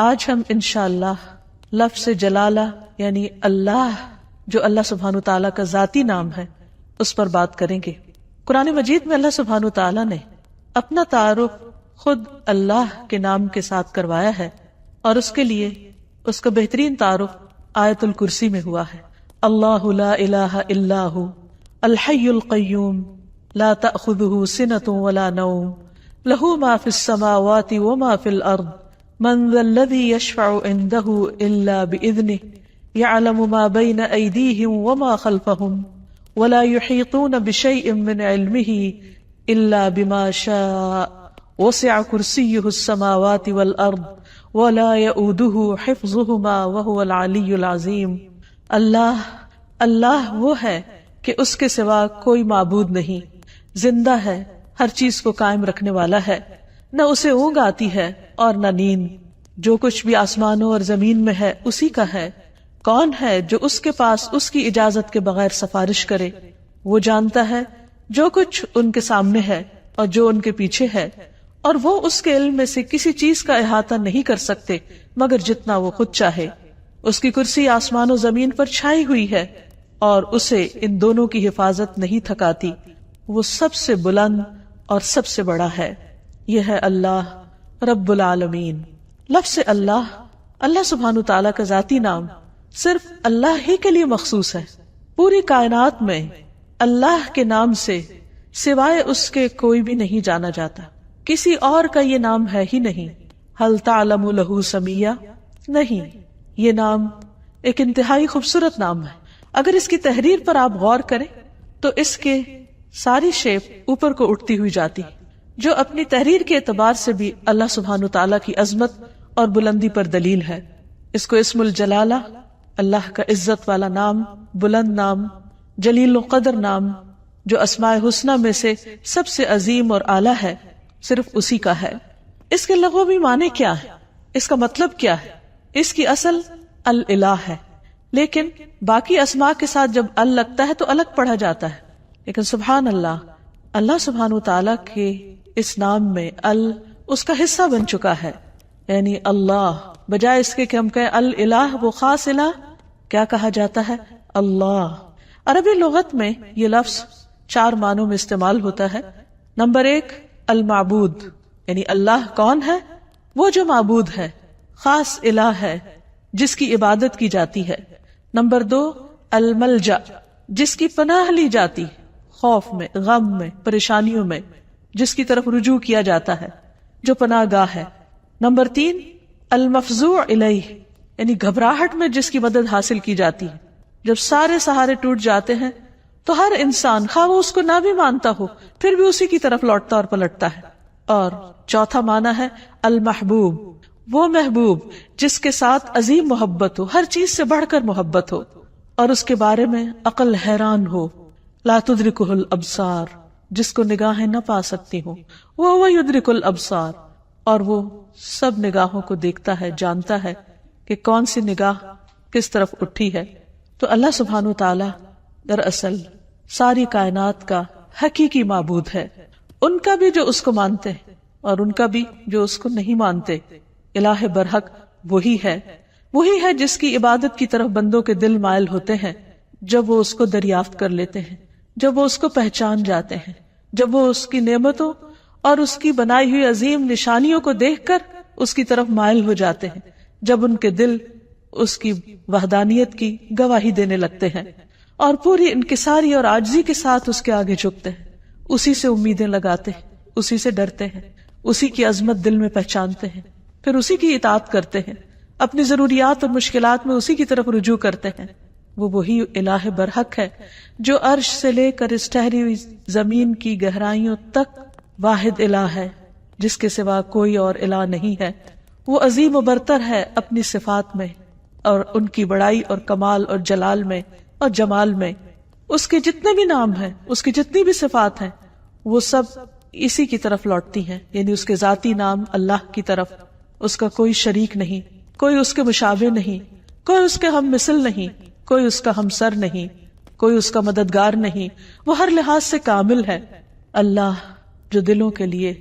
آج ہم انشاءاللہ لفظ جلالہ یعنی اللہ، جو اللہ سبحانہ تعالیٰ کا ذاتی نام ہے، اس پر بات کریں گے۔ قرآن مجید میں اللہ سبحانہ تعالیٰ نے اپنا تعارف خود اللہ کے نام کے ساتھ کروایا ہے، اور اس کے لیے اس کا بہترین تعارف آیت الکرسی میں ہوا ہے۔ اللہ لا الہ الا ہو الحی القیوم لا تأخذہ سنۃ ولا نوم لہ ما فی السماوات وما فی الارض من ذا الذی یشفع عنده الا بإذنہ یعلم ما بین ایدیہم وما خلفہم ولا یحیطون بشیء من علمہ الا بما شاء وسع کرسیہ السماوات والارض ولا یؤودہ حفظہما وہو العلی العظیم۔ اللہ وہ ہے کہ اس کے سوا کوئی معبود نہیں، زندہ ہے، ہر چیز کو قائم رکھنے والا ہے، نہ اسے اونگ آتی ہے اور نہ نیند، جو کچھ بھی آسمانوں اور زمین میں ہے اسی کا ہے۔ کون ہے جو اس کے پاس اس کی اجازت کے بغیر سفارش کرے؟ وہ جانتا ہے جو کچھ ان کے سامنے ہے اور جو ان کے پیچھے ہے، اور وہ اس کے علم میں سے کسی چیز کا احاطہ نہیں کر سکتے مگر جتنا وہ خود چاہے۔ اس کی کرسی آسمان و زمین پر چھائی ہوئی ہے اور اسے ان دونوں کی حفاظت نہیں تھکاتی۔ وہ سب سے بلند اور سب سے بڑا ہے۔ یہ ہے اللہ رب العالمین۔ لفظ اللہ سبحانہ تعالیٰ کا ذاتی نام صرف اللہ ہی کے لیے مخصوص ہے۔ پوری کائنات میں اللہ کے نام سے سوائے اس کے کوئی بھی نہیں جانا جاتا، کسی اور کا یہ نام ہے ہی نہیں۔ هل تعلم له سمیہ؟ نہیں، یہ نام ایک انتہائی خوبصورت نام ہے۔ اگر اس کی تحریر پر آپ غور کریں تو اس کے ساری شیپ اوپر کو اٹھتی ہوئی جاتی، جو اپنی تحریر کے اعتبار سے بھی اللہ سبحانہ تعالیٰ کی عظمت اور بلندی پر دلیل ہے۔ اس کو اسم الجلالہ، اللہ کا عزت والا نام، بلند نام، جلیل القدر نام، جو اسماء حسنہ میں سے سب سے عظیم اور اعلیٰ ہے، صرف اسی کا ہے۔ اس کے لغوی معنی کیا ہے؟ اس کا مطلب کیا ہے؟ اس کی اصل الالہ ہے، لیکن باقی اسماء کے ساتھ جب ال لگتا ہے تو الگ پڑھا جاتا ہے۔ لیکن سبحان اللہ سبحانہ تعالیٰ کے اس نام میں ال اس کا حصہ بن چکا ہے، یعنی اللہ بجائے اس کے کہ ہم کہیں الالہ، وہ خاص الہ، کیا کہا جاتا ہے؟ اللہ۔ عربی لغت میں یہ لفظ 4 معنوں میں استعمال ہوتا ہے۔ نمبر 1 المعبود، یعنی اللہ کون ہے؟ وہ جو معبود ہے، خاص الہ ہے جس کی عبادت کی جاتی ہے۔ نمبر 2 الملجأ، جس کی پناہ لی جاتی، خوف میں، غم میں، پریشانیوں میں، جس کی طرف رجوع کیا جاتا ہے، جو پناہ گاہ ہے۔ نمبر 3 المفزوع الیہ، یعنی گھبراہٹ میں جس کی مدد حاصل کی جاتی ہے۔ جب سارے سہارے ٹوٹ جاتے ہیں تو ہر انسان، خواہ وہ اس کو نہ بھی مانتا ہو، پھر بھی اسی کی طرف لوٹتا اور پلٹتا ہے۔ اور چوتھا معنی ہے المحبوب، وہ محبوب جس کے ساتھ عظیم محبت ہو، ہر چیز سے بڑھ کر محبت ہو، اور اس کے بارے میں عقل حیران ہو۔ لا تدرکہ الابصار، جس کو نگاہیں نہ پا سکتی ہوں، وہ یدرک الابصار، اور وہ سب نگاہوں کو دیکھتا ہے، جانتا ہے کہ کون سی نگاہ کس طرف اٹھی ہے۔ تو اللہ سبحانہ تعالی دراصل ساری کائنات کا حقیقی معبود ہے، ان کا بھی جو اس کو مانتے ہیں اور ان کا بھی جو اس کو نہیں مانتے۔ الہ برحق وہی ہے جس کی عبادت کی طرف بندوں کے دل مائل ہوتے ہیں جب وہ اس کو دریافت کر لیتے ہیں، جب وہ اس کو پہچان جاتے ہیں، جب وہ اس کی نعمتوں اور اس کی بنائی ہوئی عظیم نشانیوں کو دیکھ کر اس کی طرف مائل ہو جاتے ہیں، جب ان کے دل اس کی وحدانیت کی گواہی دینے لگتے ہیں اور پوری انکساری اور عاجزی کے ساتھ اس کے آگے جھکتے ہیں، اسی سے امیدیں لگاتے ہیں، اسی سے ڈرتے ہیں، اسی کی عظمت دل میں پہچانتے ہیں، پھر اسی کی اطاعت کرتے ہیں، اپنی ضروریات اور مشکلات میں اسی کی طرف رجوع کرتے ہیں۔ وہ وہی الہ برحق ہے جو عرش سے لے کر اس ٹھہری ہوئی زمین کی گہرائیوں تک واحد الہ ہے، جس کے سوا کوئی اور الہ نہیں ہے۔ وہ عظیم و برتر ہے اپنی صفات میں اور ان کی بڑائی اور کمال اور جلال میں اور جمال میں۔ اس کے جتنے بھی نام ہیں، اس کی جتنی بھی صفات ہیں، وہ سب اسی کی طرف لوٹتی ہیں، یعنی اس کے ذاتی نام اللہ کی طرف۔ اس کا کوئی شریک نہیں، کوئی اس کے مشابہ نہیں، کوئی اس کے ہم مثل نہیں، کوئی اس کا ہمسر نہیں، کوئی اس کا مددگار نہیں۔ وہ ہر لحاظ سے کامل ہے۔ اللہ جو دلوں کے لیے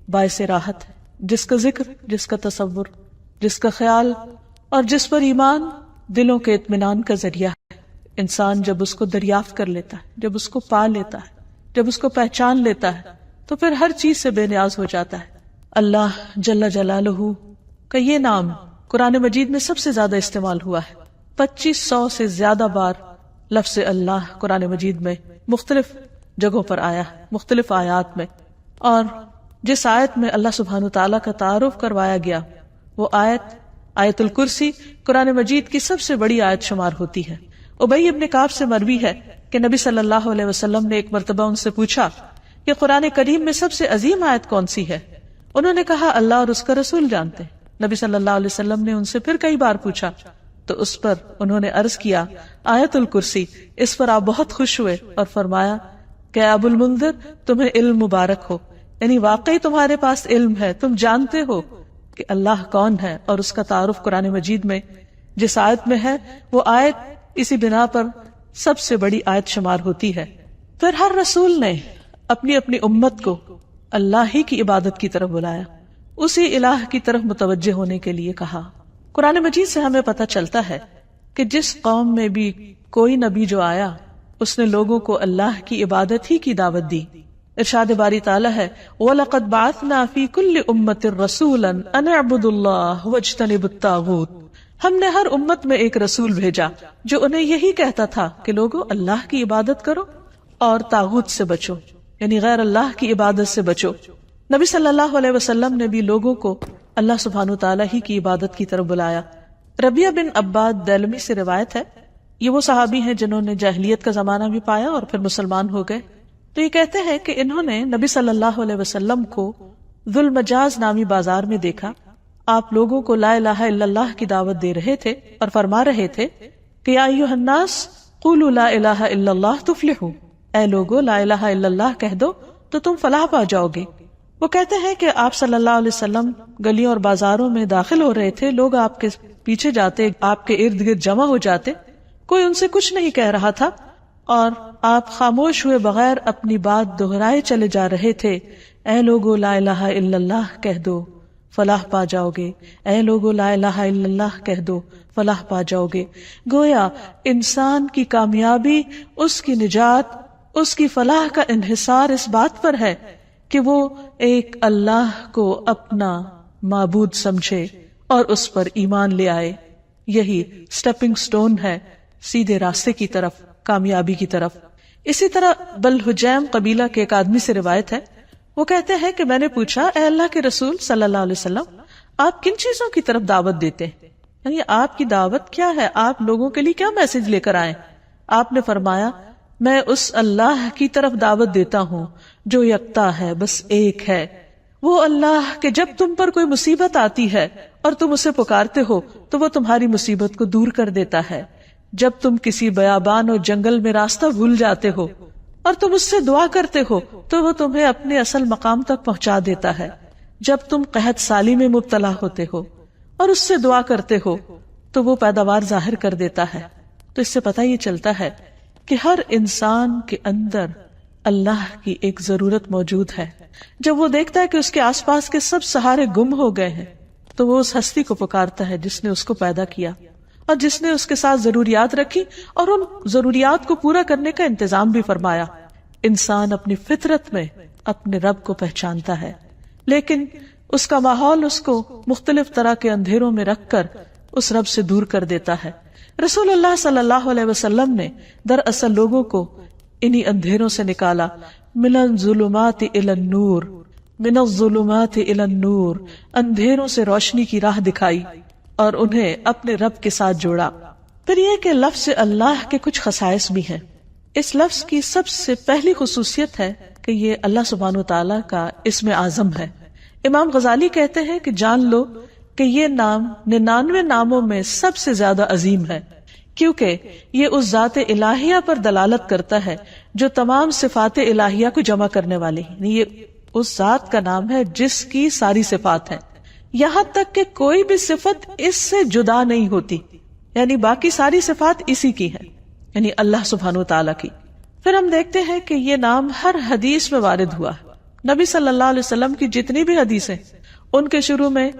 باعث راحت ہے، جس کا ذکر، جس کا تصور جس کا خیال اور جس پر ایمان دلوں کے اطمینان کا ذریعہ ہے۔ انسان جب اس کو دریافت کر لیتا ہے، جب اس کو پا لیتا ہے، جب اس کو پہچان لیتا ہے تو پھر ہر چیز سے بے نیاز ہو جاتا ہے۔ اللہ جل جلالہ کا یہ نام قرآن مجید میں سب سے زیادہ استعمال ہوا ہے۔ 2500 سے زیادہ بار لفظ اللہ قرآن مجید میں مختلف جگہوں پر آیا ہے، مختلف آیات میں، اور جس آیت میں اللہ سبحانہ تعالیٰ کا تعارف کروایا گیا وہ آیت الکرسی قرآن مجید کی سب سے بڑی آیت شمار ہوتی ہے۔ ابی ابن کعب سے مروی ہے کہ نبی صلی اللہ علیہ وسلم نے ایک مرتبہ ان سے پوچھا کہ قرآن کریم میں سب سے عظیم آیت کون سی ہے؟ انہوں نے کہا اللہ اور اس کا رسول جانتے ہیں۔ نبی صلی اللہ علیہ وسلم نے ان سے پھر کئی بار پوچھا تو اس پر انہوں نے عرض کیا آیت الکرسی۔ اس پر آپ بہت خوش ہوئے اور فرمایا کہ ابو المنذر تمہیں علم مبارک ہو، یعنی واقعی تمہارے پاس علم ہے، تم جانتے ہو کہ اللہ کون ہے، اور اس کا تعارف قرآن مجید میں جس آیت میں ہے وہ آیت اسی بنا پر سب سے بڑی آیت شمار ہوتی ہے۔ پھر ہر رسول نے اپنی اپنی امت کو اللہ ہی کی عبادت کی طرف بلایا، اسی الہ کی طرف متوجہ ہونے کے لیے کہا۔ قرآن مجید سے ہمیں پتہ چلتا ہے کہ جس قوم میں بھی کوئی نبی جو آیا اس نے لوگوں کو اللہ کی عبادت ہی کی دعوت دی۔ ارشاد باری تعالیٰ ہے وَلَقَدْ بَعَثْنَا فِي كُلِّ أُمَّةٍ رَسُولًا أَنِ اعْبُدُوا اللَّهَ وَاجْتَنِبُوا الطَّاغُوتَ۔ ہم نے ہر امت میں ایک رسول بھیجا جو انہیں یہی کہتا تھا کہ لوگوں اللہ کی عبادت کرو اور طاغوت سے بچو، یعنی غیر اللہ کی عبادت سے بچو۔ نبی صلی اللہ علیہ وسلم نے بھی لوگوں کو اللہ سبحانہ تعالیٰ ہی کی عبادت کی طرف بلایا۔ ربیہ بن عباد دیلمی سے روایت ہے، یہ وہ صحابی ہیں جنہوں نے جاہلیت کا زمانہ بھی پایا اور پھر مسلمان ہو گئے۔ تو یہ کہتے ہیں کہ انہوں نے نبی صلی اللہ علیہ وسلم کو ذو المجاز نامی بازار میں دیکھا، آپ لوگوں کو لا الہ الا اللہ کی دعوت دے رہے تھے اور فرما رہے تھے کہ یا ایھا الناس قولوا لا الہ الا اللہ تفلحوا، اے لوگو لا الہ الا اللہ کہہ دو تو تم فلاح پا جاؤ گے۔ وہ کہتے ہیں کہ آپ صلی اللہ علیہ وسلم گلیوں اور بازاروں میں داخل ہو رہے تھے، لوگ آپ کے پیچھے جاتے، آپ کے ارد گرد جمع ہو جاتے، کوئی ان سے کچھ نہیں کہہ رہا تھا اور آپ خاموش ہوئے بغیر اپنی بات دہرائے چلے جا رہے تھے، اے لوگو لا الہ الا اللہ کہہ دو فلاح پا جاؤ گے، اے لوگو لا الہ الا اللہ کہہ دو فلاح پا جاؤ گے۔ گویا انسان کی کامیابی، اس کی نجات، اس کی فلاح کا انحصار اس بات پر ہے کہ وہ ایک اللہ کو اپنا معبود سمجھے اور اس پر ایمان لے آئے۔ یہی سٹیپنگ سٹون ہے سیدھے راستے کی طرف، کامیابی کی طرف۔ اسی طرح بلحجیم قبیلہ کے ایک آدمی سے روایت ہے، وہ کہتے ہیں کہ میں نے پوچھا اے اللہ کے رسول صلی اللہ علیہ وسلم آپ کن چیزوں کی طرف دعوت دیتے ہیں، یعنی آپ کی دعوت کیا ہے، آپ لوگوں کے لیے کیا میسج لے کر آئے؟ آپ نے فرمایا میں اس اللہ کی طرف دعوت دیتا ہوں جو یکتا ہے، بس ایک ہے، وہ اللہ کہ جب تم پر کوئی مصیبت آتی ہے اور تم اسے پکارتے ہو تو وہ تمہاری مصیبت کو دور کر دیتا ہے، جب تم کسی بیابان اور جنگل میں راستہ بھول جاتے ہو اور تم اس سے دعا کرتے ہو تو وہ تمہیں اپنے اصل مقام تک پہنچا دیتا ہے، جب تم قحط سالی میں مبتلا ہوتے ہو اور اس سے دعا کرتے ہو تو وہ پیداوار ظاہر کر دیتا ہے۔ تو اس سے پتہ یہ چلتا ہے کہ ہر انسان کے اندر اللہ کی ایک ضرورت موجود ہے۔ جب وہ دیکھتا ہے کہ اس کے آس پاس کے سب سہارے گم ہو گئے ہیں تو وہ اس ہستی کو پکارتا ہے جس نے اس کو پیدا کیا اور جس نے اس کے ساتھ ضروریات رکھی اور ان ضروریات کو پورا کرنے کا انتظام بھی فرمایا۔ انسان اپنی فطرت میں اپنے رب کو پہچانتا ہے، لیکن اس کا ماحول اس کو مختلف طرح کے اندھیروں میں رکھ کر اس رب سے دور کر دیتا ہے۔ رسول اللہ صلی اللہ علیہ وسلم نے دراصل لوگوں کو انہی اندھیروں سے نکالا، من الظلمات الی النور، من الظلمات الی النور، اندھیروں سے روشنی کی راہ دکھائی اور انہیں اپنے رب کے ساتھ جوڑا۔ پھر یہ کہ لفظ اللہ کے کچھ خصائص بھی ہیں۔ اس لفظ کی سب سے پہلی خصوصیت ہے کہ یہ اللہ سبحانہ وتعالیٰ کا اسم اعظم ہے۔ امام غزالی کہتے ہیں کہ جان لو کہ یہ نام 99 ناموں میں سب سے زیادہ عظیم ہے، کیونکہ یہ اس ذات الہیہ پر دلالت کرتا ہے جو تمام صفات الہیہ کو جمع کرنے والی ہے۔ یہ اس ذات کا نام ہے جس کی ساری صفات ہیں، یہاں تک کہ کوئی بھی صفت اس سے جدا نہیں ہوتی، یعنی باقی ساری صفات اسی کی ہیں، یعنی اللہ سبحانہ وتعالیٰ کی۔ پھر ہم دیکھتے ہیں کہ یہ نام ہر حدیث میں وارد ہوا ہے۔ نبی صلی اللہ علیہ وسلم کی جتنی بھی حدیثیں ان کے شروع میں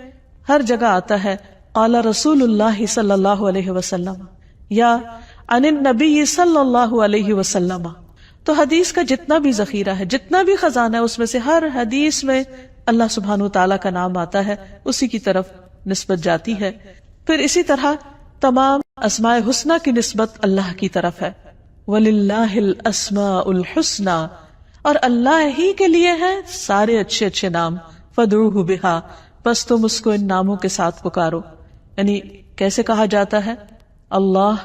ہر جگہ آتا ہے قال رسول اللہ صلی اللہ علیہ وسلم یا عن النبی صلی اللہ علیہ وسلم. تو حدیث کا جتنا بھی ذخیرہ ہے، جتنا بھی خزانہ ہے، اس میں سے ہر حدیث میں اللہ سبحانہ وتعالیٰ کا نام آتا ہے، اسی کی طرف نسبت جاتی ہے. پھر اسی طرح تمام اسماء حسنہ کی نسبت اللہ کی طرف ہے. وَلِلَّهِ الْأَسْمَاءُ الْحُسْنَى، اور اللہ ہی کے لیے ہیں سارے اچھے اچھے نام. فَادْعُوهُ بِهَا، بس تم اس کو ان ناموں کے ساتھ پکارو. یعنی کیسے کہا جاتا ہے؟ اللہ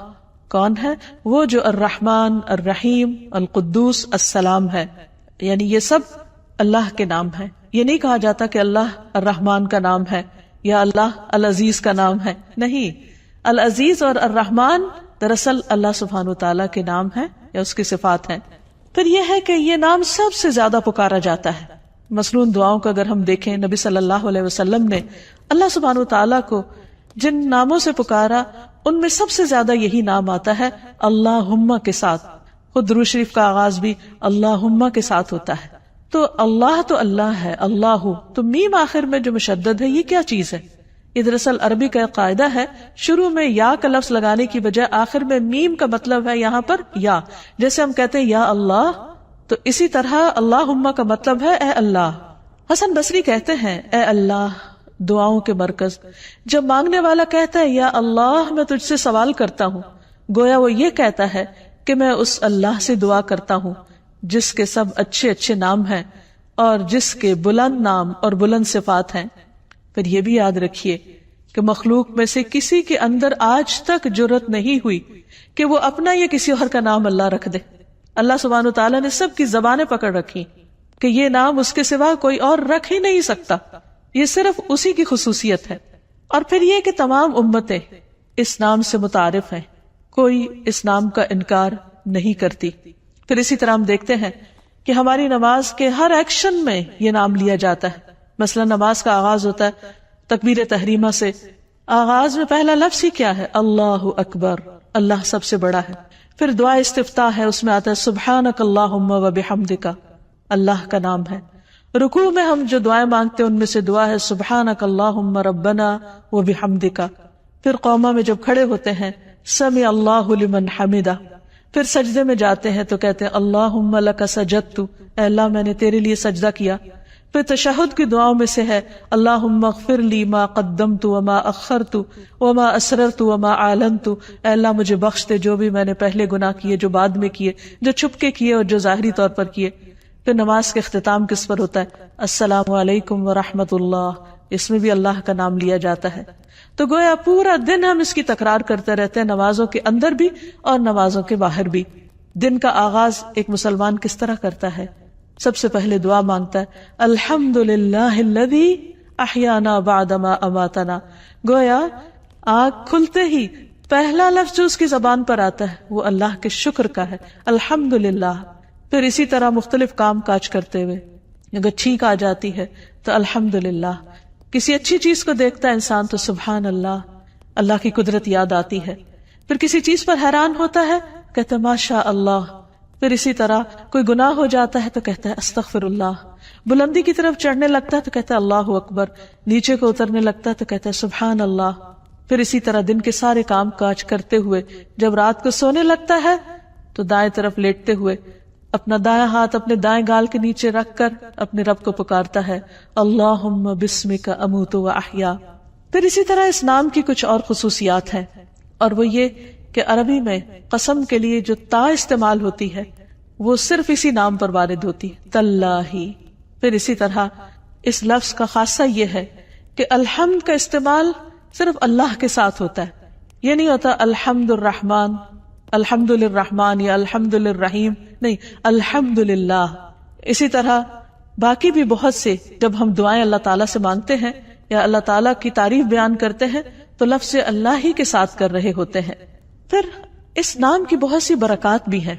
کون ہے؟ وہ جو الرحمن، الرحیم، القدوس، السلام ہے. یعنی یہ سب اللہ کے نام ہیں. یہ نہیں کہا جاتا کہ اللہ الرحمن کا نام ہے یا اللہ العزیز کا نام ہے. نہیں، العزیز اور الرحمن دراصل اللہ سبحانہ وتعالیٰ کے نام ہیں یا اس کی صفات ہیں. پھر یہ ہے کہ یہ نام سب سے زیادہ پکارا جاتا ہے. مثلاً دعاؤں کا اگر ہم دیکھیں، نبی صلی اللہ علیہ وسلم نے اللہ سبحانہ وتعالیٰ کو جن ناموں سے پکارا ان میں سب سے زیادہ یہی نام آتا ہے اللہم کے ساتھ. خود درود شریف کا آغاز بھی اللہم کے ساتھ ہوتا ہے. تو اللہ ہے، اللہ تو میم آخر میں جو مشدد ہے، یہ کیا چیز ہے؟ یہ دراصل عربی کا ایک قاعدہ ہے، شروع میں یا کا لفظ لگانے کی بجائے آخر میں میم کا مطلب ہے یہاں پر یا. جیسے ہم کہتے ہیں یا اللہ، تو اسی طرح اللہم کا مطلب ہے اے اللہ. حسن بصری کہتے ہیں اے اللہ دعاؤں کے مرکز. جب مانگنے والا کہتا ہے یا اللہ میں تجھ سے سوال کرتا ہوں، گویا وہ یہ کہتا ہے کہ میں اس اللہ سے دعا کرتا ہوں جس کے سب اچھے اچھے نام ہیں اور جس کے بلند نام اور بلند صفات ہیں. پھر یہ بھی یاد رکھیے کہ مخلوق میں سے کسی کے اندر آج تک جرأت نہیں ہوئی کہ وہ اپنا یا کسی اور کا نام اللہ رکھ دے. اللہ سبحانہ وتعالیٰ نے سب کی زبانیں پکڑ رکھی کہ یہ نام اس کے سوا کوئی اور رکھ ہی نہیں سکتا، یہ صرف اسی کی خصوصیت ہے. اور پھر یہ کہ تمام امتیں اس نام سے متعارف ہیں، کوئی اس نام کا انکار نہیں کرتی. پھر اسی طرح ہم دیکھتے ہیں کہ ہماری نماز کے ہر ایکشن میں یہ نام لیا جاتا ہے. مثلا نماز کا آغاز ہوتا ہے تکبیر تحریمہ سے. آغاز میں پہلا لفظ ہی کیا ہے؟ اللہ اکبر، اللہ سب سے بڑا ہے. پھر دعا استفتاح ہے، اس میں آتا ہے سبحانک اللہم و بحمدک، اللہ کا نام ہے. رکوع میں ہم جو دعائیں مانگتے ہیں ان میں سے دعا ہے سبحانک اللہم ربنا و بحمدک. پھر قوما میں جب کھڑے ہوتے ہیں سمع اللہ لمن حمدہ. پھر سجدے میں جاتے ہیں تو کہتے ہیں اللہم لک سجدت، اے اللہ میں نے تیرے لیے سجدہ کیا. پھر تشہد کی دعاؤں میں سے ہے اللہم اغفر لی ما قدمت وما اخرت وما اسررت وما اعلنت، اے اللہ مجھے بخش دے جو بھی میں نے پہلے گناہ کیے، جو بعد میں کیے، جو چھپ کے کیے اور جو ظاہری طور پر کیے. پھر نماز کے اختتام کس پر ہوتا ہے؟ السلام علیکم ورحمۃ اللہ. اس میں بھی اللہ کا نام لیا جاتا ہے. تو گویا پورا دن ہم اس کی تکرار کرتے رہتے ہیں، نمازوں کے اندر بھی اور نمازوں کے باہر بھی. دن کا آغاز ایک مسلمان کس طرح کرتا ہے؟ سب سے پہلے دعا مانگتا ہے الحمدللہ الذی احیانا بعدما اماتنا. گویا آنکھ کھلتے ہی پہلا لفظ جو اس کی زبان پر آتا ہے وہ اللہ کے شکر کا ہے، الحمدللہ. پھر اسی طرح مختلف کام کاج کرتے ہوئے اگر چھینک آ جاتی ہے تو الحمدللہ. کسی اچھی چیز کو دیکھتا ہے انسان تو سبحان اللہ، اللہ کی قدرت یاد آتی ہے. پھر کسی چیز پر حیران ہوتا ہے کہتا ہے ماشاء اللہ. پھر اسی طرح کوئی گناہ ہو جاتا ہے تو کہتا ہے استغفر اللہ. بلندی کی طرف چڑھنے لگتا ہے تو کہتا ہے اللہ اکبر. نیچے کو اترنے لگتا ہے تو کہتا ہے سبحان اللہ. پھر اسی طرح دن کے سارے کام کاج کرتے ہوئے جب رات کو سونے لگتا ہے تو دائیں طرف لیٹتے ہوئے اپنا دائیں ہاتھ اپنے دائیں گال کے نیچے رکھ کر اپنے رب کو پکارتا ہے اللہم بسمک اموت و احیا. پھر اسی طرح اس نام کی کچھ اور خصوصیات ہیں، اور وہ یہ کہ عربی میں قسم کے لیے جو تا استعمال ہوتی ہے وہ صرف اسی نام پر وارد ہوتی ہے، تاللہ. پھر اسی طرح اس لفظ کا خاصہ یہ ہے کہ الحمد کا استعمال صرف اللہ کے ساتھ ہوتا ہے. یہ نہیں ہوتا الحمد الرحمن، الحمد للرحمن یا الحمد للرحیم، نہیں، الحمد للہ. اسی طرح باقی بھی بہت سے جب ہم دعائیں اللہ تعالیٰ سے مانگتے ہیں یا اللہ تعالیٰ کی تعریف بیان کرتے ہیں تو لفظ اللہ ہی کے ساتھ کر رہے ہوتے ہیں. پھر اس نام کی بہت سی برکات بھی ہیں.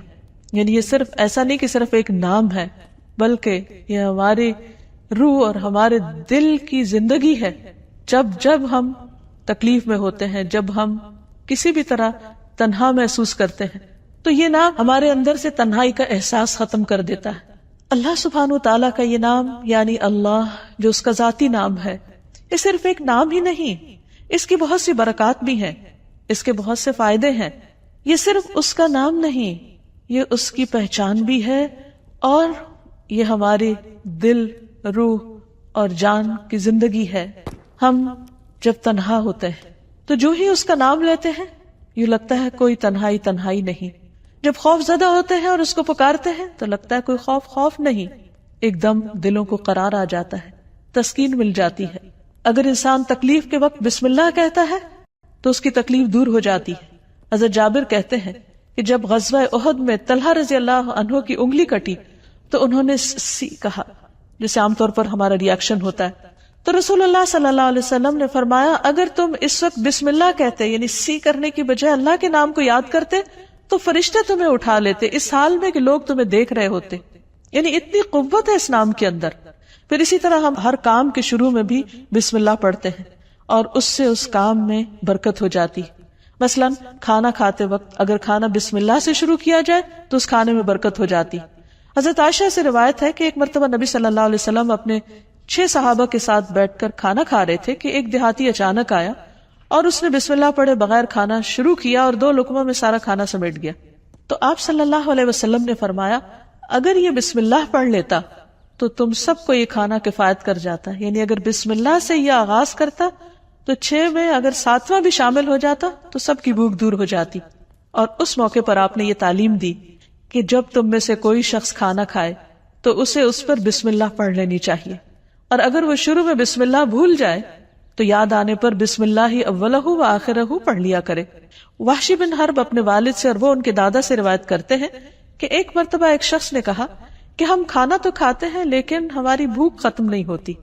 یعنی یہ صرف ایسا نہیں کہ صرف ایک نام ہے، بلکہ یہ ہماری روح اور ہمارے دل کی زندگی ہے. جب ہم تکلیف میں ہوتے ہیں، جب ہم کسی بھی طرح تنہا محسوس کرتے ہیں تو یہ نام ہمارے اندر سے تنہائی کا احساس ختم کر دیتا ہے. اللہ سبحانہ وتعالیٰ کا یہ نام یعنی اللہ جو اس کا ذاتی نام ہے، یہ صرف ایک نام ہی نہیں، اس کی بہت سی برکات بھی ہیں، اس کے بہت سے فائدے ہیں. یہ صرف اس کا نام نہیں، یہ اس کی پہچان بھی ہے، اور یہ ہماری دل، روح اور جان کی زندگی ہے. ہم جب تنہا ہوتے ہیں تو جو ہی اس کا نام لیتے ہیں یوں لگتا ہے کوئی تنہائی نہیں. جب خوف زدہ ہوتے ہیں اور اس کو پکارتے ہیں تو لگتا ہے کوئی خوف نہیں. ایک دم دلوں کو قرار آ جاتا ہے، تسکین مل جاتی ہے. اگر انسان تکلیف کے وقت بسم اللہ کہتا ہے تو اس کی تکلیف دور ہو جاتی ہے. حضرت جابر کہتے ہیں کہ جب غزوہ احد میں طلحہ رضی اللہ عنہ کی انگلی کٹی تو انہوں نے سی کہا، جسے عام طور پر ہمارا ریاکشن ہوتا ہے. تو رسول اللہ صلی اللہ علیہ وسلم نے فرمایا اگر تم اس وقت بسم اللہ کہتے، یعنی سی کرنے کی بجائے اللہ کے نام کو یاد کرتے، تو فرشتے تمہیں اٹھا لیتے اس حال میں کہ لوگ تمہیں دیکھ رہے ہوتے. یعنی اتنی قوت ہے اس نام کے اندر. پھر اسی طرح ہم ہر کام کے شروع میں بھی بسم اللہ پڑھتے ہیں اور اس سے اس کام میں برکت ہو جاتی. مثلا کھانا کھاتے وقت اگر کھانا بسم اللہ سے شروع کیا جائے تو اس کھانے میں برکت ہو جاتی. حضرت عائشہ سے روایت ہے کہ ایک مرتبہ نبی صلی اللہ علیہ وسلم اپنے 6 صحابہ کے ساتھ بیٹھ کر کھانا کھا رہے تھے کہ ایک دیہاتی اچانک آیا اور اس نے بسم اللہ پڑھے بغیر کھانا شروع کیا اور 2 لقموں میں سارا کھانا سمیٹ گیا. تو آپ صلی اللہ علیہ وسلم نے فرمایا اگر یہ بسم اللہ پڑھ لیتا تو تم سب کو یہ کھانا کفایت کر جاتا. یعنی اگر بسم اللہ سے یہ آغاز کرتا تو 6 میں اگر 7واں بھی شامل ہو جاتا تو سب کی بھوک دور ہو جاتی. اور اس موقع پر آپ نے یہ تعلیم دی کہ جب تم میں سے کوئی شخص کھانا کھائے تو اسے اس پر بسم اللہ پڑھ لینی چاہیے، اور اگر وہ شروع میں بسم اللہ بھول جائے تو یاد آنے پر بسم اللہ اولہ و آخرہ پڑھ لیا کرے. وحشی بن حرب اپنے والد سے اور وہ ان کے دادا سے روایت کرتے ہیں کہ ایک مرتبہ ایک شخص نے کہا کہ ہم کھانا تو کھاتے ہیں لیکن ہماری بھوک ختم نہیں ہوتی.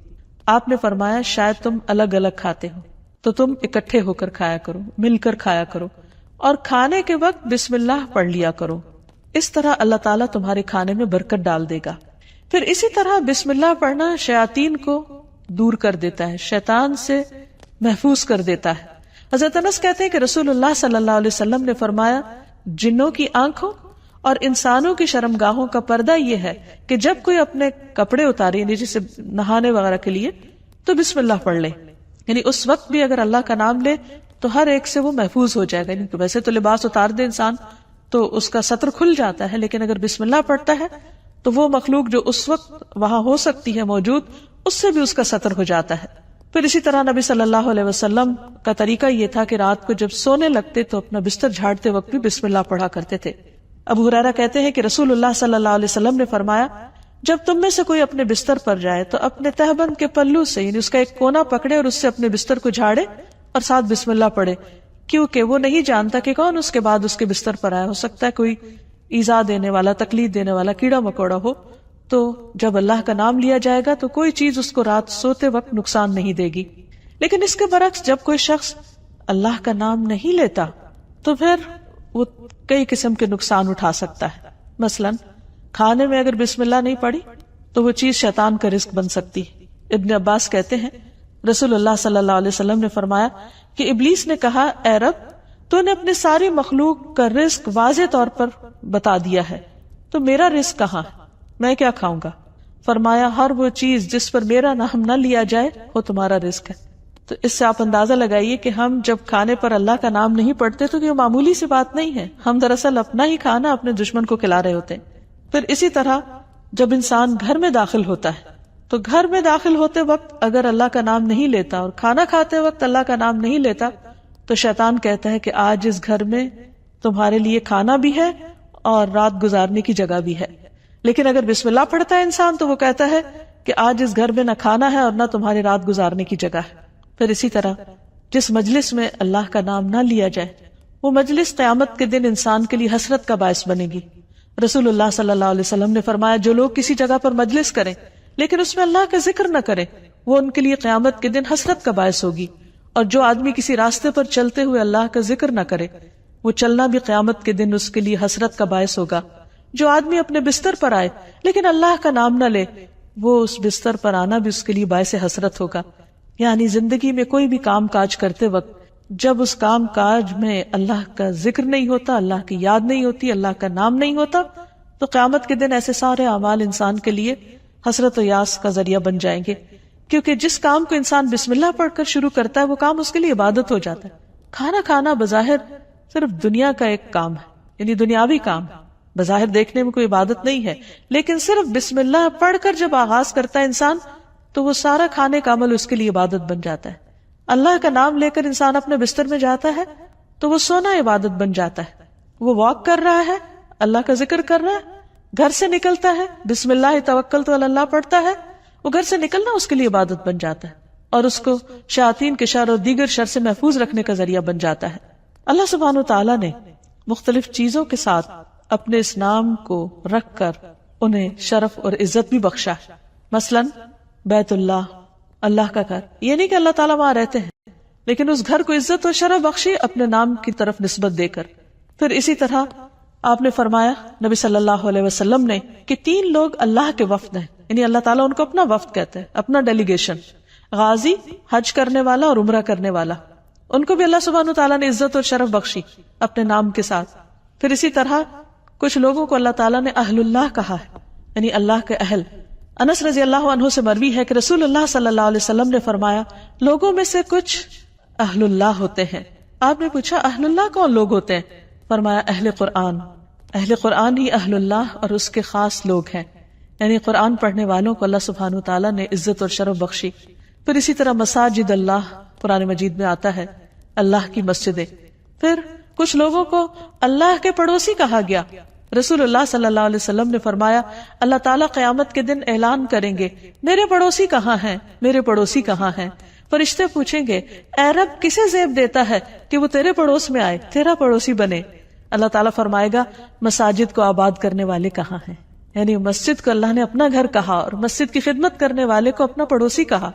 آپ نے فرمایا شاید تم الگ الگ کھاتے ہو تو تم اکٹھے ہو کر کھایا کرو، مل کر کھایا کرو، اور کھانے کے وقت بسم اللہ پڑھ لیا کرو. اس طرح اللہ تعالیٰ تمہارے کھانے میں برکت ڈال دے گا. پھر اسی طرح بسم اللہ پڑھنا شیاطین کو دور کر دیتا ہے، شیطان سے محفوظ کر دیتا ہے. حضرت انس کہتے ہیں کہ رسول اللہ صلی اللہ علیہ وسلم نے فرمایا جنوں کی آنکھوں اور انسانوں کی شرمگاہوں کا پردہ یہ ہے کہ جب کوئی اپنے کپڑے اتارے، یعنی جسے نہانے وغیرہ کے لیے، تو بسم اللہ پڑھ لے. یعنی اس وقت بھی اگر اللہ کا نام لے تو ہر ایک سے وہ محفوظ ہو جائے گا. یعنی ویسے تو لباس اتار دے انسان تو اس کا ستر کھل جاتا ہے، لیکن اگر بسم اللہ پڑھتا ہے تو وہ مخلوق جو اس وقت وہاں ہو سکتی ہے موجود، اس سے بھی اس کا ستر ہو جاتا ہے. پھر اسی طرح نبی صلی اللہ علیہ وسلم کا طریقہ یہ تھا کہ رات کو جب سونے لگتے تو اپنا بستر جھاڑتے وقت بھی بسم اللہ پڑھا کرتے تھے. ابو ہریرہ کہتے ہیں کہ رسول اللہ صلی اللہ علیہ وسلم نے فرمایا جب تم میں سے کوئی اپنے بستر پر جائے تو اپنے تہبند کے پلو سے، یعنی اس کا ایک کونا پکڑے اور اس سے اپنے بستر کو جھاڑے اور ساتھ بسم اللہ پڑھے، کیونکہ وہ نہیں جانتا کہ کون اس کے بعد اس کے بستر پر آیا. ہو سکتا ہے کوئی ایذا دینے والا، تکلیف دینے والا کیڑا مکوڑا ہو. تو جب اللہ کا نام لیا جائے گا تو کوئی چیز اس کو رات سوتے وقت نقصان نہیں دے گی. لیکن اس کے برعکس جب کوئی شخص اللہ کا نام نہیں لیتا تو پھر وہ کئی قسم کے نقصان اٹھا سکتا ہے. مثلا کھانے میں اگر بسم اللہ نہیں پڑھی تو وہ چیز شیطان کا رزق بن سکتی. ابن عباس کہتے ہیں رسول اللہ صلی اللہ علیہ وسلم نے فرمایا کہ ابلیس نے کہا اے رب تو نے اپنے ساری مخلوق کا رزق واضح طور پر بتا دیا ہے، تو میرا رزق کہاں ہے، میں کیا کھاؤں گا؟ فرمایا ہر وہ چیز جس پر میرا نام نہ لیا جائے وہ تمہارا رزق ہے. تو اس سے آپ اندازہ لگائیے کہ ہم جب کھانے پر اللہ کا نام نہیں پڑھتے تو یہ معمولی سی بات نہیں ہے، ہم دراصل اپنا ہی کھانا اپنے دشمن کو کھلا رہے ہوتے ہیں. پھر اسی طرح جب انسان گھر میں داخل ہوتا ہے تو گھر میں داخل ہوتے وقت اگر اللہ کا نام نہیں لیتا اور کھانا کھاتے وقت اللہ کا نام نہیں لیتا تو شیطان کہتا ہے کہ آج اس گھر میں تمہارے لیے کھانا بھی ہے اور رات گزارنے کی جگہ بھی ہے. لیکن اگر بسم اللہ پڑھتا ہے انسان تو وہ کہتا ہے کہ آج اس گھر میں نہ کھانا ہے اور نہ تمہاری رات گزارنے کی جگہ ہے. پھر اسی طرح جس مجلس میں اللہ کا نام نہ لیا جائے وہ مجلس قیامت کے دن انسان کے لیے حسرت کا باعث بنے گی. رسول اللہ صلی اللہ علیہ وسلم نے فرمایا جو لوگ کسی جگہ پر مجلس کریں لیکن اس میں اللہ کا ذکر نہ کریں وہ ان کے لیے قیامت کے دن حسرت کا باعث ہوگی. اور جو آدمی کسی راستے پر چلتے ہوئے اللہ کا ذکر نہ کرے وہ چلنا بھی قیامت کے دن اس کے لیے حسرت کا باعث ہوگا. جو آدمی اپنے بستر پر آئے لیکن اللہ کا نام نہ لے وہ اس بستر پر آنا بھی اس کے لیے باعث حسرت ہوگا. یعنی زندگی میں کوئی بھی کام کاج کرتے وقت جب اس کام کاج میں اللہ کا ذکر نہیں ہوتا، اللہ کی یاد نہیں ہوتی، اللہ کا نام نہیں ہوتا تو قیامت کے دن ایسے سارے اعمال انسان کے لیے حسرت و یاس کا ذریعہ بن جائیں گے. کیونکہ جس کام کو انسان بسم اللہ پڑھ کر شروع کرتا ہے وہ کام اس کے لیے عبادت ہو جاتا ہے. کھانا کھانا بظاہر صرف دنیا کا ایک کام ہے، یعنی دنیاوی کام ہے، بظاہر دیکھنے میں کوئی عبادت نہیں ہے، لیکن صرف بسم اللہ پڑھ کر جب آغاز کرتا ہے انسان تو وہ سارا کھانے کا عمل اس کے لیے عبادت بن جاتا ہے. اللہ کا نام لے کر انسان اپنے بستر میں جاتا ہے تو وہ سونا عبادت بن جاتا ہے. وہ واک کر رہا ہے، اللہ کا ذکر کر رہا ہے، گھر سے نکلتا ہے بسم اللہ توکلت علی اللہ پڑھتا ہے، وہ گھر سے نکلنا اس کے لیے عبادت بن جاتا ہے اور اس کو شیاطین کے شر اور دیگر شر سے محفوظ رکھنے کا ذریعہ بن جاتا ہے. اللہ سبحانہ وتعالی نے مختلف چیزوں کے ساتھ اپنے اس نام کو رکھ کر انہیں شرف اور عزت بھی بخشا ہے. مثلا بیت اللہ، اللہ کا گھر، یہ نہیں کہ اللہ تعالیٰ وہاں رہتے ہیں، لیکن اس گھر کو عزت اور شرف بخشی اپنے نام کی طرف نسبت دے کر. پھر اسی طرح آپ نے فرمایا نبی صلی اللہ علیہ وسلم نے کہ 3 لوگ اللہ کے وفد ہیں، یعنی اللہ تعالیٰ ان کو اپنا وفد کہتے ہیں، اپنا ڈیلیگیشن. غازی، حج کرنے والا اور عمرہ کرنے والا، ان کو بھی اللہ سبحانہ تعالیٰ نے عزت اور شرف بخشی اپنے نام کے ساتھ. پھر اسی طرح کچھ لوگوں کو اللہ تعالیٰ نے اہل اللہ کہا ہے، یعنی اللہ کے اہل. انس رضی اللہ عنہ سے مروی ہے کہ رسول اللہ صلی اللہ علیہ وسلم نے فرمایا لوگوں میں سے کچھ اہل اللہ ہوتے ہیں. آپ نے پوچھا اہل اللہ کون لوگ ہوتے ہیں؟ فرمایا اہل قرآن. اہل قرآن ہی اہل اللہ اور اس کے خاص لوگ ہیں، یعنی قرآن پڑھنے والوں کو اللہ سبحانہ تعالیٰ نے عزت اور شرف بخشی. پھر اسی طرح مساجد اللہ قرآن مجید میں آتا ہے، اللہ کی مسجدیں. پھر کچھ لوگوں کو اللہ کے پڑوسی کہا گیا. رسول اللہ صلی اللہ علیہ وسلم نے فرمایا اللہ تعالیٰ قیامت کے دن اعلان کریں گے میرے پڑوسی کہاں ہیں، میرے پڑوسی کہاں ہیں. فرشتے پوچھیں گے اے رب کسے زیب دیتا ہے کہ وہ تیرے پڑوس میں آئے، تیرا پڑوسی بنے. اللہ تعالیٰ فرمائے گا مساجد کو آباد کرنے والے کہاں ہیں، یعنی مسجد کو اللہ نے اپنا گھر کہا اور مسجد کی خدمت کرنے والے کو اپنا پڑوسی کہا.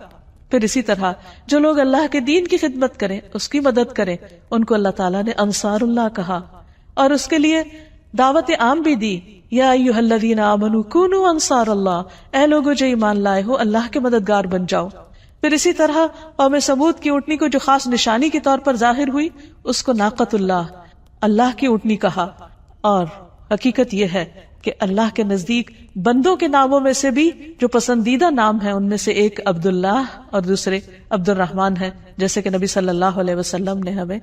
پھر اسی طرح جو لوگ اللہ کے دین کی خدمت کریں، اس کی مدد کریں، ان کو اللہ تعالیٰ نے انصار اللہ کہا اور اس کے لیے دعوت عام بھی دی. یا ایھا الذین آمنوا کونوا انصار اللہ، اے لوگو جو ایمان لائے ہو اللہ کے مددگار بن جاؤ. پھر اسی طرح قوم سمود کی اونٹنی کو جو خاص نشانی کے طور پر ظاہر ہوئی اس کو ناقۃ اللہ، اللہ کی اونٹنی کہا. اور حقیقت یہ ہے کہ اللہ کے نزدیک بندوں کے ناموں میں سے بھی جو پسندیدہ نام ہیں ان میں سے ایک عبداللہ اور دوسرے عبد الرحمن ہے، جیسے کہ نبی صلی اللہ علیہ وسلم نے ہمیں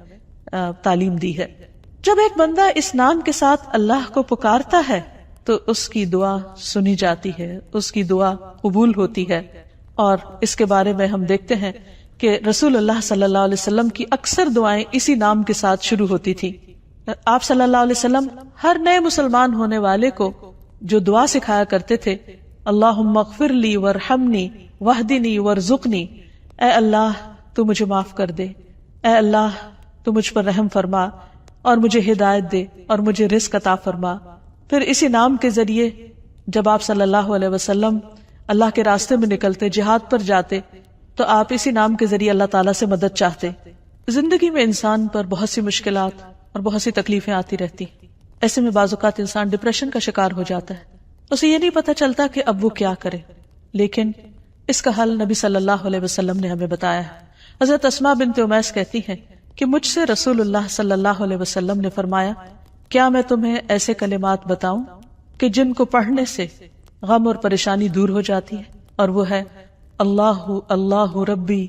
تعلیم دی ہے. جب ایک بندہ اس نام کے ساتھ اللہ کو پکارتا ہے تو اس کی دعا سنی جاتی ہے، اس کی دعا قبول ہوتی ہے. اور اس کے بارے میں ہم دیکھتے ہیں کہ رسول اللہ صلی اللہ علیہ وسلم کی اکثر دعائیں اسی نام کے ساتھ شروع ہوتی تھی. آپ صلی اللہ علیہ وسلم ہر نئے مسلمان ہونے والے کو جو دعا سکھایا کرتے تھے اللہم اغفر لی وارحمنی واہدنی وارزقنی، اے اللہ تو مجھے معاف کر دے، اے اللہ تو مجھ پر رحم فرما اور مجھے ہدایت دے اور مجھے رزق عطا فرما. پھر اسی نام کے ذریعے جب آپ صلی اللہ علیہ وسلم اللہ کے راستے میں نکلتے، جہاد پر جاتے، تو آپ اسی نام کے ذریعے اللہ تعالیٰ سے مدد چاہتے. زندگی میں انسان پر بہت سی مشکلات اور بہت سی تکلیفیں آتی رہتی، ایسے میں بعض اوقات انسان ڈپریشن کا شکار ہو جاتا ہے، اسے یہ نہیں پتا چلتا کہ اب وہ کیا کرے. لیکن اس کا حل نبی صلی اللہ علیہ وسلم نے ہمیں بتایا ہے. حضرت اسماء بنت امیس کہتی ہیں کہ مجھ سے رسول اللہ صلی اللہ علیہ وسلم نے فرمایا کیا میں تمہیں ایسے کلمات بتاؤں کہ جن کو پڑھنے سے غم اور پریشانی دور ہو جاتی ہے، اور وہ ہے اللہ اللہ ربی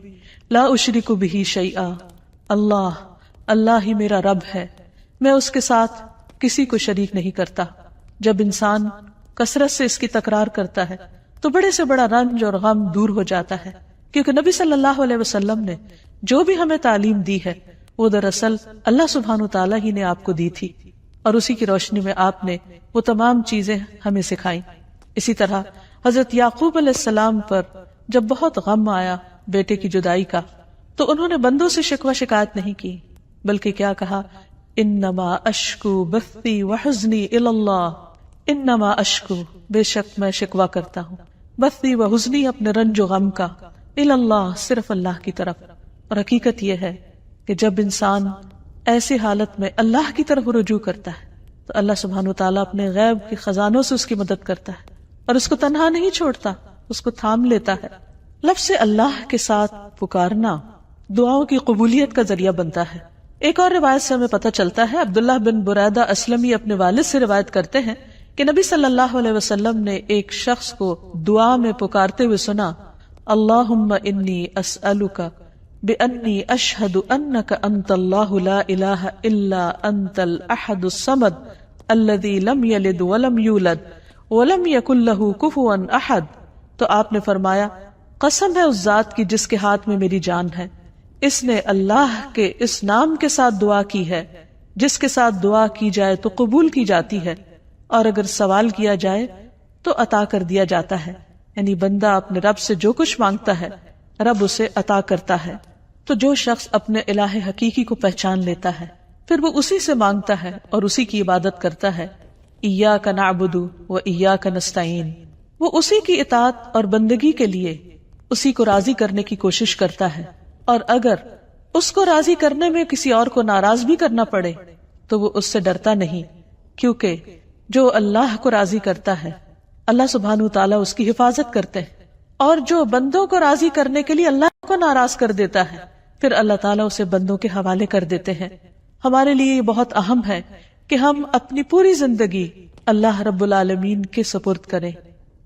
لا اشرک بہ شیئا، اللہ اللہ ہی میرا رب ہے، میں اس کے ساتھ کسی کو شریک نہیں کرتا. جب انسان کثرت سے اس کی تکرار کرتا ہے تو بڑے سے بڑا رنج اور غم دور ہو جاتا ہے، کیونکہ نبی صلی اللہ علیہ وسلم نے جو بھی ہمیں تعلیم دی ہے وہ دراصل اللہ سبحانہ تعالیٰ ہی نے آپ کو دی تھی، اور اسی کی روشنی میں آپ نے وہ تمام چیزیں ہمیں سکھائیں. اسی طرح حضرت یعقوب علیہ السلام پر جب بہت غم آیا بیٹے کی جدائی کا تو انہوں نے بندوں سے شکوہ شکایت نہیں کی، بلکہ کیا کہا انما اشکو بثی وحزنی الی اللہ، انما اشکو بے شک میں شکوہ کرتا ہوں، بثی وحزنی اپنے رنج و غم کا، الی اللہ صرف اللہ کی طرف. اور حقیقت یہ ہے کہ جب انسان ایسی حالت میں اللہ کی طرف رجوع کرتا ہے تو اللہ سبحانہ وتعالیٰ اپنے غیب کے خزانوں سے اس کی مدد کرتا ہے اور اس کو تنہا نہیں چھوڑتا، اس کو تھام لیتا ہے. لفظ اللہ کے ساتھ پکارنا دعاؤں کی قبولیت کا ذریعہ بنتا ہے. ایک اور روایت سے ہمیں پتہ چلتا ہے، عبداللہ بن بریدہ اسلمی اپنے والد سے روایت کرتے ہیں کہ نبی صلی اللہ علیہ وسلم نے ایک شخص کو دعا میں پکارتے ہوئے سنا اللہم انی اسألک بأنی اشہد انک انت اللہ لا الہ الا انت الاحد الصمد الذی لم یلد ولم یولد ولم یکن لہ کفوا احد. تو آپ نے فرمایا قسم ہے اس ذات کی جس کے ہاتھ میں میری جان ہے، اس نے اللہ کے اس نام کے ساتھ دعا کی ہے جس کے ساتھ دعا کی جائے تو قبول کی جاتی ہے، اور اگر سوال کیا جائے تو عطا کر دیا جاتا ہے. یعنی بندہ اپنے رب سے جو کچھ مانگتا ہے رب اسے عطا کرتا ہے. تو جو شخص اپنے الہ حقیقی کو پہچان لیتا ہے پھر وہ اسی سے مانگتا ہے اور اسی کی عبادت کرتا ہے. ایاک نعبد و ایاک نستعین، وہ اسی کی اطاعت اور بندگی کے لیے اسی کو راضی کرنے کی کوشش کرتا ہے، اور اگر اس کو راضی کرنے میں کسی اور کو ناراض بھی کرنا پڑے تو وہ اس سے ڈرتا نہیں، کیونکہ جو اللہ کو راضی کرتا ہے اللہ سبحانہ تعالیٰ اس کی حفاظت کرتے ہیں، اور جو بندوں کو راضی کرنے کے لیے اللہ کو ناراض کر دیتا ہے پھر اللہ تعالیٰ اسے بندوں کے حوالے کر دیتے ہیں. ہمارے لیے یہ بہت اہم ہے کہ ہم اپنی پوری زندگی اللہ رب العالمین کے سپرد کریں،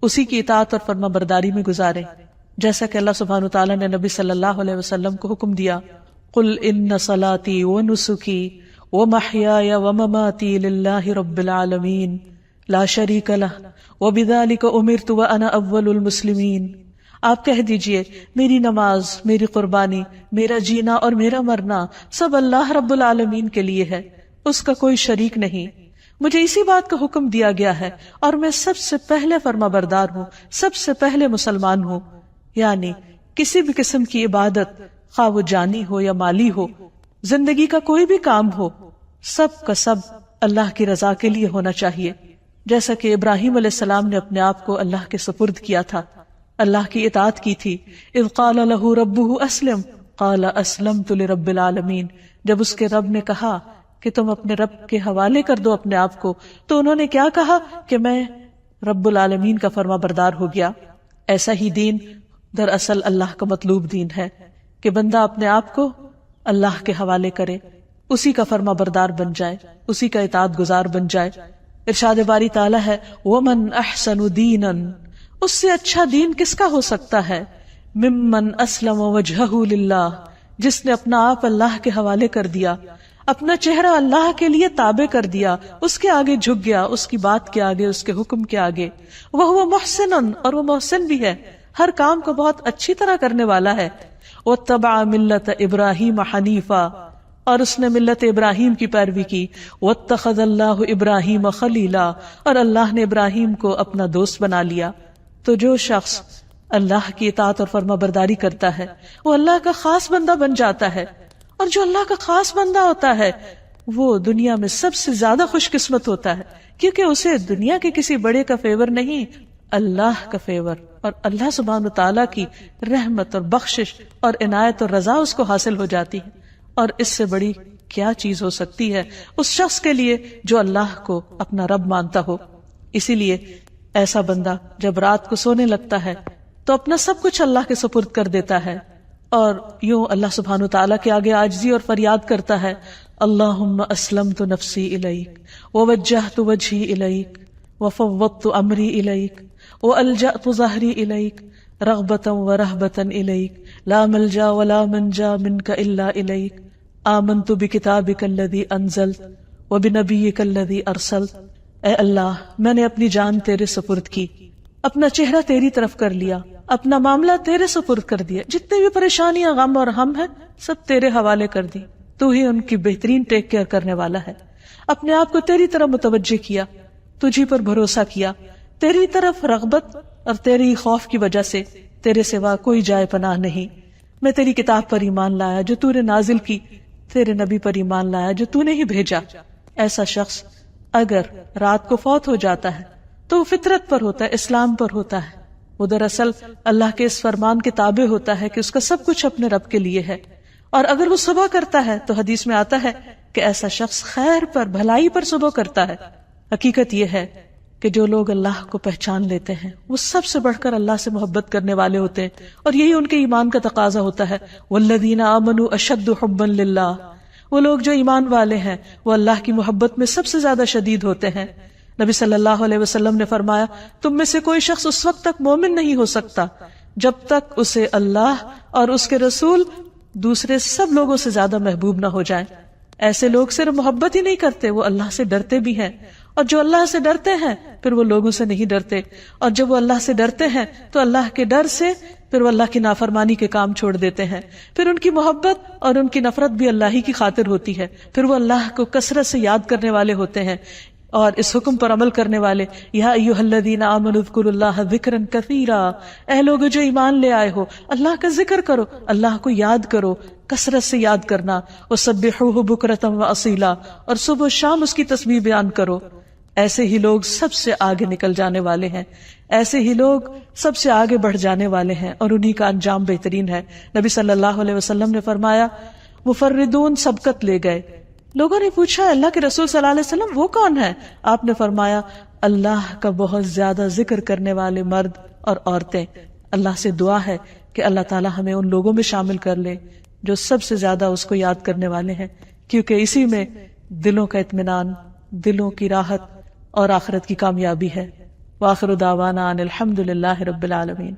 اسی کی اطاعت اور فرما برداری میں گزاریں، جیسا کہ اللہ سبحانہ تعالیٰ نے نبی صلی اللہ علیہ وسلم کو حکم دیا، قل ان صلاتی ونسکی ومحیای ومماتی للہ رب العالمین لا شریک لہ وبذالک امرت وانا اول المسلمین. آپ کہہ دیجئے میری نماز، میری قربانی، میرا جینا اور میرا مرنا سب اللہ رب العالمین کے لیے ہے، اس کا کوئی شریک نہیں، مجھے اسی بات کا حکم دیا گیا ہے اور میں سب سے پہلے فرما بردار ہوں، سب سے پہلے مسلمان ہوں. یعنی کسی بھی قسم کی عبادت خواہ وہ جانی ہو یا مالی ہو، زندگی کا کوئی بھی کام ہو، سب کا سب اللہ کی رضا کے لیے ہونا چاہیے. جیسا کہ ابراہیم علیہ السلام نے اپنے آپ کو اللہ کے سپرد کیا تھا، اللہ کی اطاعت کی تھی. اذ قال له ربه اسلم قال اسلمت لرب العالمین، جب اس کے رب نے کہا کہ تم اپنے رب کے حوالے کر دو اپنے آپ کو تو انہوں نے کیا کہا کہ میں رب العالمین کا فرما بردار ہو گیا. ایسا ہی دین دراصل اللہ کا مطلوب دین ہے کہ بندہ اپنے آپ کو اللہ کے حوالے کرے، اسی کا فرما بردار بن جائے، اسی کا اطاعت گزار بن جائے. ارشاد باری تعالیٰ ہے وَمَنْ أَحْسَنُ دِينًا، اس سے اچھا دین کس کا ہو سکتا ہے، ممن اسلم وجہہ للہ، جس نے اپنا آپ اللہ کے حوالے کر دیا، اپنا چہرہ اللہ کے لیے تابع کر دیا، اس کے آگے جھک گیا، اس کی بات کے آگے، اس کے حکم کے آگے. وَهُوَ مُحْسِنٌ، اور وہ محسن بھی ہے، ہر کام کو بہت اچھی طرح کرنے والا ہے. وَاتَّبَعَ مِلَّةَ إِبْرَاهِيمَ حَنِيفًا، اور اس نے ملت ابراہیم کی پیروی کی. وَاتَّخَذَ اللَّهُ إِبْرَاهِيمَ خَلِيلًا، اور اللہ نے ابراہیم کو اپنا دوست بنا لیا. تو جو شخص اللہ کی اطاعت اور فرما برداری کرتا ہے وہ اللہ کا خاص بندہ بن جاتا ہے، اور جو اللہ کا خاص بندہ ہوتا ہے وہ دنیا میں سب سے زیادہ خوش قسمت ہوتا ہے، کیونکہ اسے دنیا کے کسی بڑے کا فیور نہیں، اللہ کا فیور اور اللہ سبحانہ تعالیٰ کی رحمت اور بخشش اور عنایت اور رضا اس کو حاصل ہو جاتی ہے. اور اس سے بڑی کیا چیز ہو سکتی ہے اس شخص کے لیے جو اللہ کو اپنا رب مانتا ہو. اسی لیے ایسا بندہ جب رات کو سونے لگتا ہے تو اپنا سب کچھ اللہ کے سپرد کر دیتا ہے اور یوں اللہ سبحانہ تعالیٰ کے آگے عاجزی اور فریاد کرتا ہے، اللہم اسلمت نفسی الیک ووجہت وجہی الیک وفوضت امری الیک والجأت ظہری الیک رغبتا ورہبتا الیک لا ملجا ولا منجا منک الا الیک آمنت بکتابک الذی انزلت وبنبیک الذی ارسلت. اے اللہ، میں نے اپنی جان تیرے سپرد کی، اپنا چہرہ تیری طرف کر لیا، اپنا معاملہ تیرے سپرد کر دیا، جتنے بھی پریشانیاں غم اور ہم ہیں سب تیرے حوالے کر دی، تو ہی ان کی بہترین ٹیک کیئر کرنے والا ہے. اپنے آپ کو تیری طرف متوجہ کیا، تجھی پر بھروسہ کیا، تیری طرف رغبت اور تیری خوف کی وجہ سے تیرے سوا کوئی جائے پناہ نہیں. میں تیری کتاب پر ایمان لایا جو تو نے نازل کی، تیرے نبی پر ایمان لایا جو تو نے ہی بھیجا. ایسا شخص اگر رات کو فوت ہو جاتا ہے تو وہ فطرت پر ہوتا ہے، اسلام پر ہوتا ہے، وہ دراصل اللہ کے اس فرمان کے تابع ہوتا ہے کہ اس کا سب کچھ اپنے رب کے لیے ہے. اور اگر وہ صبح کرتا ہے تو حدیث میں آتا ہے کہ ایسا شخص خیر پر، بھلائی پر صبح کرتا ہے. حقیقت یہ ہے کہ جو لوگ اللہ کو پہچان لیتے ہیں وہ سب سے بڑھ کر اللہ سے محبت کرنے والے ہوتے ہیں، اور یہی ان کے ایمان کا تقاضا ہوتا ہے. والذین آمنوا اشد حبا للہ، وہ لوگ جو ایمان والے ہیں وہ اللہ کی محبت میں سب سے زیادہ شدید ہوتے ہیں. نبی صلی اللہ علیہ وسلم نے فرمایا، تم میں سے کوئی شخص اس وقت تک مومن نہیں ہو سکتا جب تک اسے اللہ اور اس کے رسول دوسرے سب لوگوں سے زیادہ محبوب نہ ہو جائیں۔ ایسے لوگ صرف محبت ہی نہیں کرتے، وہ اللہ سے ڈرتے بھی ہیں، اور جو اللہ سے ڈرتے ہیں پھر وہ لوگوں سے نہیں ڈرتے، اور جب وہ اللہ سے ڈرتے ہیں تو اللہ کے ڈر سے پھر وہ اللہ کی نافرمانی کے کام چھوڑ دیتے ہیں، پھر ان کی محبت اور ان کی نفرت بھی اللہ ہی کی خاطر ہوتی ہے، پھر وہ اللہ کو کثرت سے یاد کرنے والے ہوتے ہیں اور اس حکم پر عمل کرنے والے۔ یا ایھا الذین آمنوا اذکروا اللہ ذکرا کثیرا، اے لوگ جو ایمان لے آئے ہو اللہ کا ذکر کرو، اللہ کو یاد کرو، کثرت سے یاد کرنا، وسبحوہ بکرۃ واصیلا، اور صبح و شام اس کی تسبیح بیان کرو۔ ایسے ہی لوگ سب سے آگے نکل جانے والے ہیں، ایسے ہی لوگ سب سے آگے بڑھ جانے والے ہیں، اور انہی کا انجام بہترین ہے۔ نبی صلی اللہ علیہ وسلم نے فرمایا مفردون سبقت لے گئے۔ لوگوں نے پوچھا اللہ کے رسول صلی اللہ علیہ وسلم وہ کون ہے؟ آپ نے فرمایا اللہ کا بہت زیادہ ذکر کرنے والے مرد اور عورتیں۔ اللہ سے دعا ہے کہ اللہ تعالی ہمیں ان لوگوں میں شامل کر لے جو سب سے زیادہ اس کو یاد کرنے والے ہیں، کیونکہ اسی میں دلوں کا اطمینان، دلوں کی راحت اور آخرت کی کامیابی ہے۔ وآخر دعوانا ان الحمد للہ رب العالمین۔